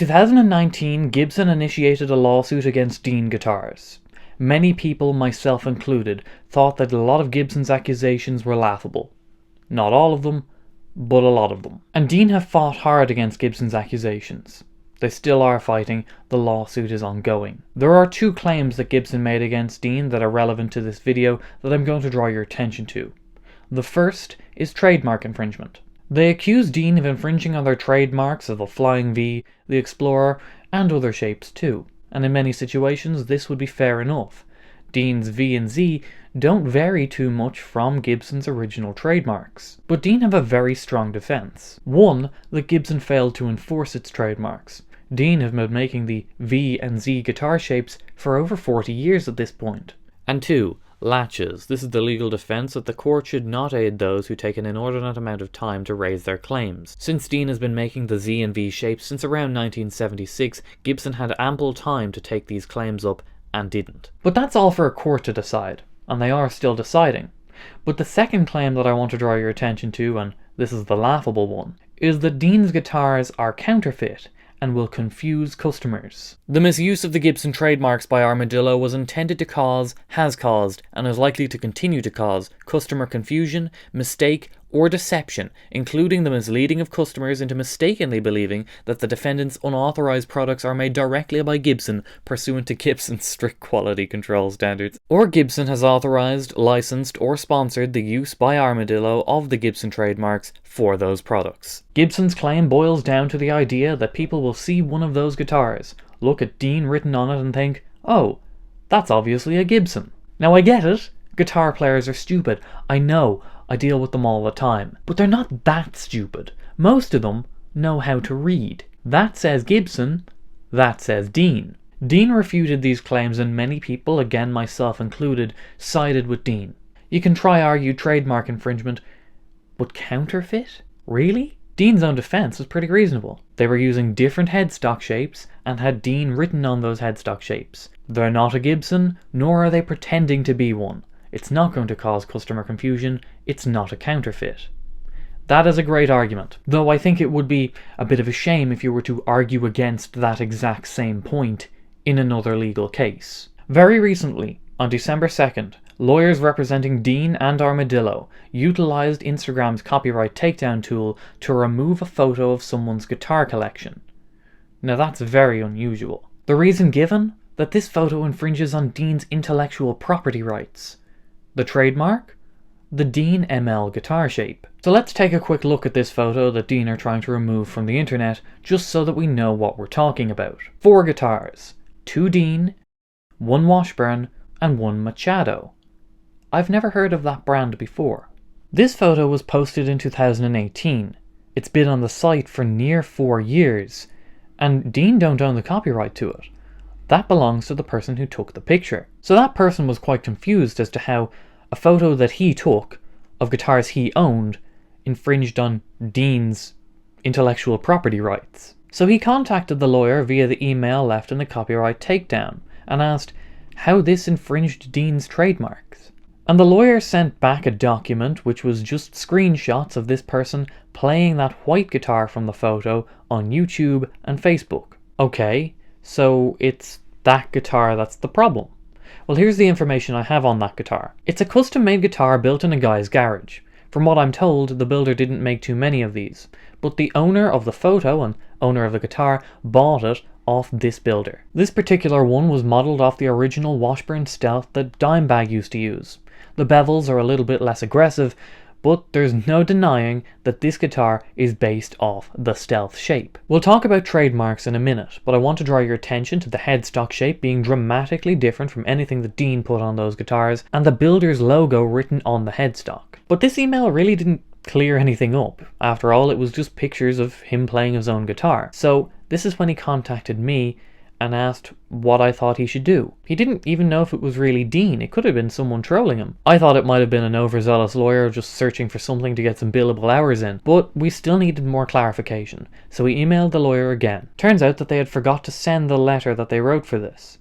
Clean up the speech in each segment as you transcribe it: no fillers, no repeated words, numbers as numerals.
2019, Gibson initiated a lawsuit against Dean guitars. Many people, myself included, thought that a lot of Gibson's accusations were laughable. Not all of them, but a lot of them. And Dean have fought hard against Gibson's accusations. They still are fighting, the lawsuit is ongoing. There are two claims that Gibson made against Dean that are relevant to this video that I'm going to draw your attention to. The first is trademark infringement. They accuse Dean of infringing on their trademarks of the Flying V, the Explorer, and other shapes too. And in many situations this would be fair enough. Dean's V and Z don't vary too much from Gibson's original trademarks. But Dean have a very strong defense. One, that Gibson failed to enforce its trademarks. Dean have been making the V and Z guitar shapes for over 40 years at this point. And two, latches. This is the legal defense that the court should not aid those who take an inordinate amount of time to raise their claims. Since Dean has been making the Z and V shapes since around 1976, Gibson had ample time to take these claims up and didn't. But that's all for a court to decide, and they are still deciding. But the second claim that I want to draw your attention to, and this is the laughable one, is that Dean's guitars are counterfeit and will confuse customers. The misuse of the Gibson trademarks by Armadillo was intended to cause, has caused, and is likely to continue to cause customer confusion, mistake, or deception, including the misleading of customers into mistakenly believing that the defendant's unauthorized products are made directly by Gibson pursuant to Gibson's strict quality control standards, or Gibson has authorized, licensed, or sponsored the use by Armadillo of the Gibson trademarks for those products. Gibson's claim boils down to the idea that people will see one of those guitars, look at Dean written on it and think, oh, that's obviously a Gibson. Now I get it, guitar players are stupid, I know, I deal with them all the time. But they're not that stupid. Most of them know how to read. That says Gibson, that says Dean. Dean refuted these claims and many people, again myself included, sided with Dean. You can try argue trademark infringement, but counterfeit? Really? Dean's own defense was pretty reasonable. They were using different headstock shapes and had Dean written on those headstock shapes. They're not a Gibson, nor are they pretending to be one. It's not going to cause customer confusion, it's not a counterfeit. That is a great argument, though I think it would be a bit of a shame if you were to argue against that exact same point in another legal case. Very recently, on December 2nd, lawyers representing Dean and Armadillo utilized Instagram's copyright takedown tool to remove a photo of someone's guitar collection. Now that's very unusual. The reason given? That this photo infringes on Dean's intellectual property rights. The trademark? The Dean ML guitar shape. So let's take a quick look at this photo that Dean are trying to remove from the internet, just so that we know what we're talking about. 4 guitars. 2 Dean, 1 Washburn, and 1 Machado. I've never heard of that brand before. This photo was posted in 2018. It's been on the site for near 4 years, and Dean don't own the copyright to it. That belongs to the person who took the picture. So that person was quite confused as to how a photo that he took of guitars he owned infringed on Dean's intellectual property rights. So he contacted the lawyer via the email left in the copyright takedown and asked how this infringed Dean's trademarks. And the lawyer sent back a document which was just screenshots of this person playing that white guitar from the photo on YouTube and Facebook. Okay, so it's that guitar that's the problem. Well, here's the information I have on that guitar. It's a custom-made guitar built in a guy's garage. From what I'm told, the builder didn't make too many of these, but the owner of the photo and owner of the guitar bought it off this builder. This particular one was modelled off the original Washburn Stealth that Dimebag used to use. The bevels are a little bit less aggressive, but there's no denying that this guitar is based off the Stealth shape. We'll talk about trademarks in a minute, but I want to draw your attention to the headstock shape being dramatically different from anything that Dean put on those guitars, and the builder's logo written on the headstock. But this email really didn't clear anything up. After all, it was just pictures of him playing his own guitar. So this is when he contacted me and asked what I thought he should do. He didn't even know if it was really Dean. It could have been someone trolling him. I thought it might have been an overzealous lawyer just searching for something to get some billable hours in, but we still needed more clarification, so we emailed the lawyer again. Turns out that they had forgot to send the letter that they wrote for this.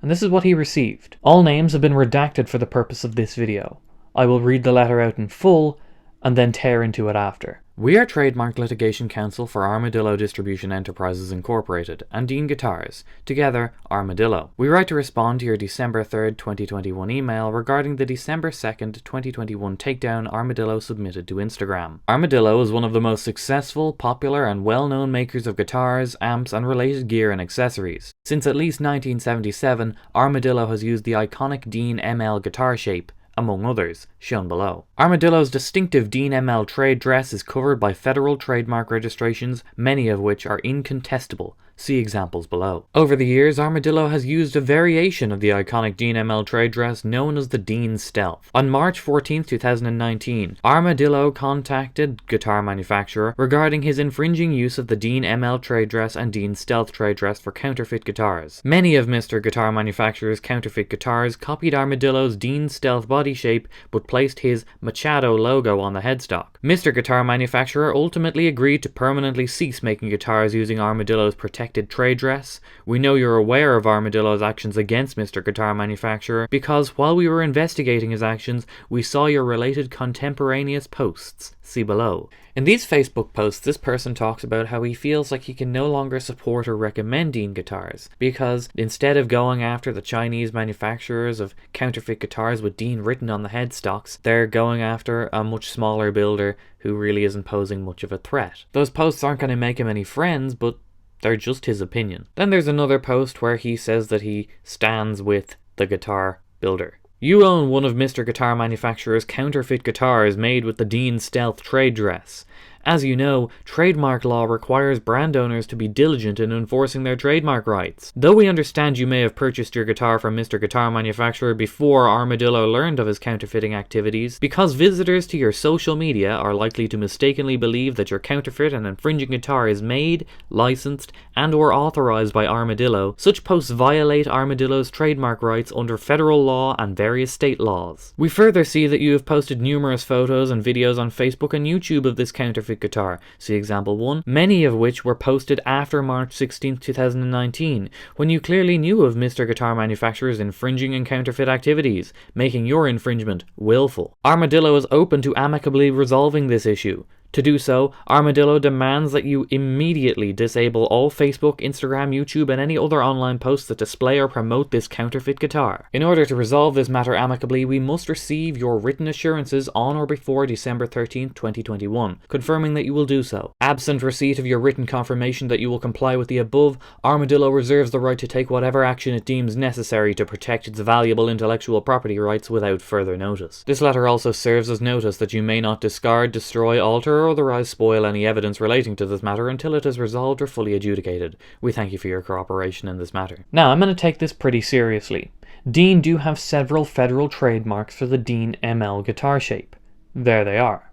And this is what he received. All names have been redacted for the purpose of this video. I will read the letter out in full, and then tear into it after. We are Trademark Litigation Counsel for Armadillo Distribution Enterprises Incorporated and Dean Guitars, together Armadillo. We write to respond to your December 3rd, 2021 email regarding the December 2nd, 2021 takedown Armadillo submitted to Instagram. Armadillo is one of the most successful, popular and well-known makers of guitars, amps and related gear and accessories. Since at least 1977, Armadillo has used the iconic Dean ML guitar shape, among others, shown below. Armadillo's distinctive Dean ML trade dress is covered by federal trademark registrations, many of which are incontestable. See examples below. Over the years, Armadillo has used a variation of the iconic Dean ML trade dress known as the Dean Stealth. On March 14, 2019, Armadillo contacted guitar manufacturer regarding his infringing use of the Dean ML trade dress and Dean Stealth trade dress for counterfeit guitars. Many of Mr. Guitar Manufacturer's counterfeit guitars copied Armadillo's Dean Stealth body shape but placed his Machado logo on the headstock. Mr. Guitar Manufacturer ultimately agreed to permanently cease making guitars using Armadillo's protected trade dress. We know you're aware of Armadillo's actions against Mr. Guitar Manufacturer because while we were investigating his actions, we saw your related contemporaneous posts. See below. In these Facebook posts, this person talks about how he feels like he can no longer support or recommend Dean guitars because instead of going after the Chinese manufacturers of counterfeit guitars with Dean written on the headstocks, they're going after a much smaller builder who really isn't posing much of a threat. Those posts aren't going to make him any friends, but they're just his opinion. Then there's another post where he says that he stands with the guitar builder. You own one of Mr. Guitar Manufacturer's counterfeit guitars made with the Dean Stealth trade dress. As you know, trademark law requires brand owners to be diligent in enforcing their trademark rights. Though we understand you may have purchased your guitar from Mr. Guitar Manufacturer before Armadillo learned of his counterfeiting activities, because visitors to your social media are likely to mistakenly believe that your counterfeit and infringing guitar is made, licensed, and or authorized by Armadillo, such posts violate Armadillo's trademark rights under federal law and various state laws. We further see that you have posted numerous photos and videos on Facebook and YouTube of this counterfeit guitar, see example 1, many of which were posted after March 16, 2019, when you clearly knew of Mr. Guitar Manufacturer's infringing and counterfeit activities, making your infringement willful. Armadillo is open to amicably resolving this issue. To do so, Armadillo demands that you immediately disable all Facebook, Instagram, YouTube, and any other online posts that display or promote this counterfeit guitar. In order to resolve this matter amicably, we must receive your written assurances on or before December 13, 2021, confirming that you will do so. Absent receipt of your written confirmation that you will comply with the above, Armadillo reserves the right to take whatever action it deems necessary to protect its valuable intellectual property rights without further notice. This letter also serves as notice that you may not discard, destroy, alter, or otherwise spoil any evidence relating to this matter until it is resolved or fully adjudicated. We thank you for your cooperation in this matter. Now, I'm going to take this pretty seriously. Dean do have several federal trademarks for the Dean ML guitar shape. There they are.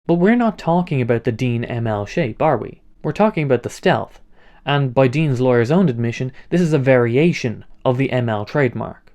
But we're not talking about the Dean ML shape, are we? We're talking about the Stealth. And by Dean's lawyer's own admission, this is a variation of the ML trademark,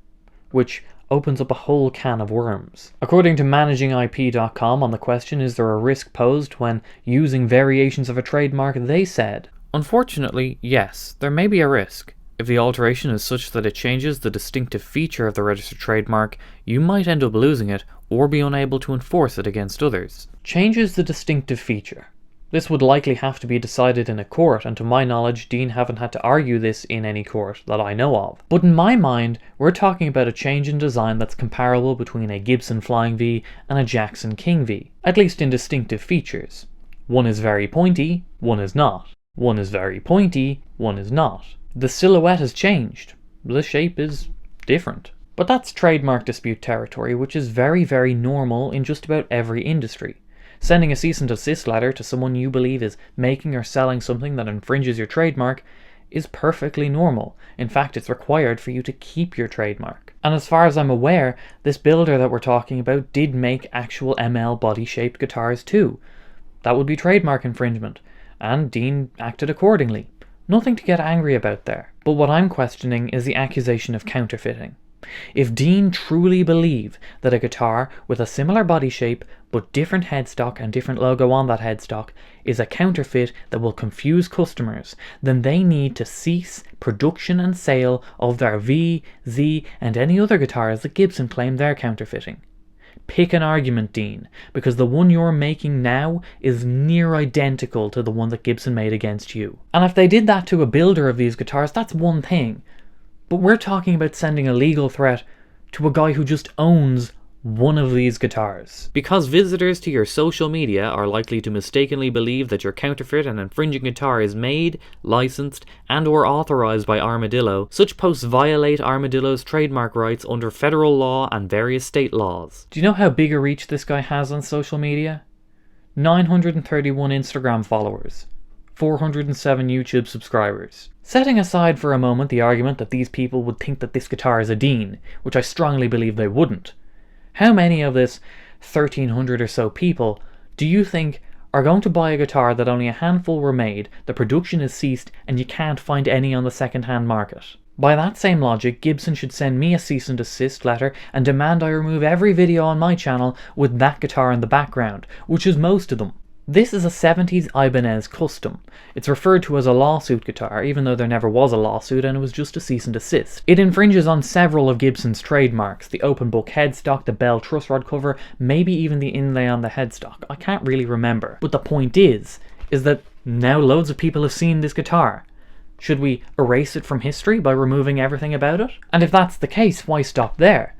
which opens up a whole can of worms. According to managingip.com on the question, is there a risk posed when using variations of a trademark, they said, unfortunately, yes, there may be a risk. If the alteration is such that it changes the distinctive feature of the registered trademark, you might end up losing it or be unable to enforce it against others. Changes the distinctive feature. This would likely have to be decided in a court, and to my knowledge, Dean haven't had to argue this in any court that I know of. But in my mind, we're talking about a change in design that's comparable between a Gibson Flying V and a Jackson King V, at least in distinctive features. One is very pointy, one is not. One is very pointy, one is not. The silhouette has changed. The shape is different. But that's trademark dispute territory, which is very, very normal in just about every industry. Sending a cease and desist letter to someone you believe is making or selling something that infringes your trademark is perfectly normal. In fact, it's required for you to keep your trademark. And as far as I'm aware, this builder that we're talking about did make actual ML body-shaped guitars too. That would be trademark infringement, and Dean acted accordingly. Nothing to get angry about there. But what I'm questioning is the accusation of counterfeiting. If Dean truly believed that a guitar with a similar body shape but different headstock and different logo on that headstock is a counterfeit that will confuse customers, then they need to cease production and sale of their V, Z and any other guitars that Gibson claim they're counterfeiting. Pick an argument, Dean, because the one you're making now is near identical to the one that Gibson made against you. And if they did that to a builder of these guitars, that's one thing. But we're talking about sending a legal threat to a guy who just owns one of these guitars. Because visitors to your social media are likely to mistakenly believe that your counterfeit and infringing guitar is made, licensed, and or authorized by Armadillo, such posts violate Armadillo's trademark rights under federal law and various state laws. Do you know how big a reach this guy has on social media? 931 Instagram followers. 407 YouTube subscribers. Setting aside for a moment the argument that these people would think that this guitar is a Dean, which I strongly believe they wouldn't, how many of this 1,300 or so people do you think are going to buy a guitar that only a handful were made, the production is ceased, and you can't find any on the second-hand market? By that same logic, Gibson should send me a cease and desist letter and demand I remove every video on my channel with that guitar in the background, which is most of them. This is a 70s Ibanez custom. It's referred to as a lawsuit guitar, even though there never was a lawsuit and it was just a cease and desist. It infringes on several of Gibson's trademarks: the open book headstock, the bell truss rod cover, maybe even the inlay on the headstock. I can't really remember. But the point is that now loads of people have seen this guitar. Should we erase it from history by removing everything about it? And if that's the case, why stop there?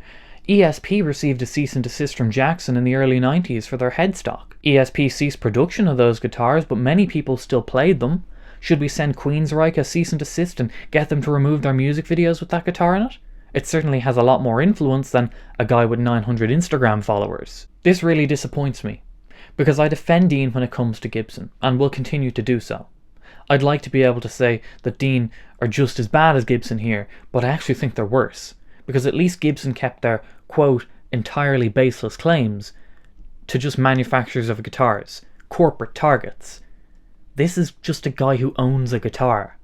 ESP received a cease and desist from Jackson in the early 90s for their headstock. ESP ceased production of those guitars, but many people still played them. Should we send Queensryche a cease and desist and get them to remove their music videos with that guitar in it? It certainly has a lot more influence than a guy with 900 Instagram followers. This really disappoints me, because I defend Dean when it comes to Gibson, and will continue to do so. I'd like to be able to say that Dean are just as bad as Gibson here, but I actually think they're worse, because at least Gibson kept their, quote, entirely baseless claims to just manufacturers of guitars, corporate targets. This is just a guy who owns a guitar.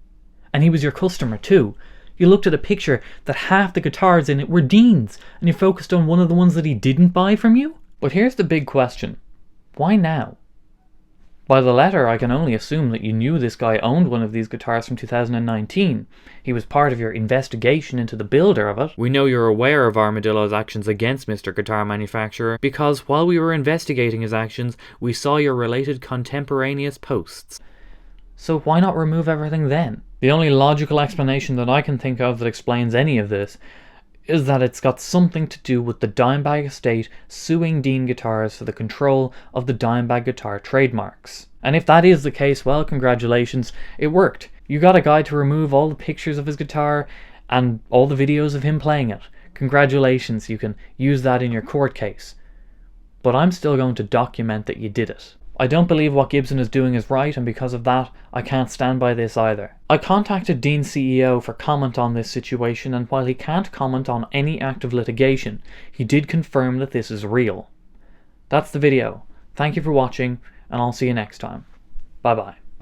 And he was your customer too. You looked at a picture that half the guitars in it were Dean's, and you focused on one of the ones that he didn't buy from you? But here's the big question. Why now? By the letter, I can only assume that you knew this guy owned one of these guitars from 2019. He was part of your investigation into the builder of it. We know you're aware of Armadillo's actions against Mr. Guitar Manufacturer, because while we were investigating his actions, we saw your related contemporaneous posts. So why not remove everything then? The only logical explanation that I can think of that explains any of this is that it's got something to do with the Dimebag estate suing Dean Guitars for the control of the Dimebag guitar trademarks. And if that is the case, well, congratulations, it worked. You got a guy to remove all the pictures of his guitar and all the videos of him playing it. Congratulations, you can use that in your court case. But I'm still going to document that you did it. I don't believe what Gibson is doing is right, and because of that, I can't stand by this either. I contacted Dean's CEO for comment on this situation, and while he can't comment on any active litigation, he did confirm that this is real. That's the video. Thank you for watching, and I'll see you next time. Bye bye.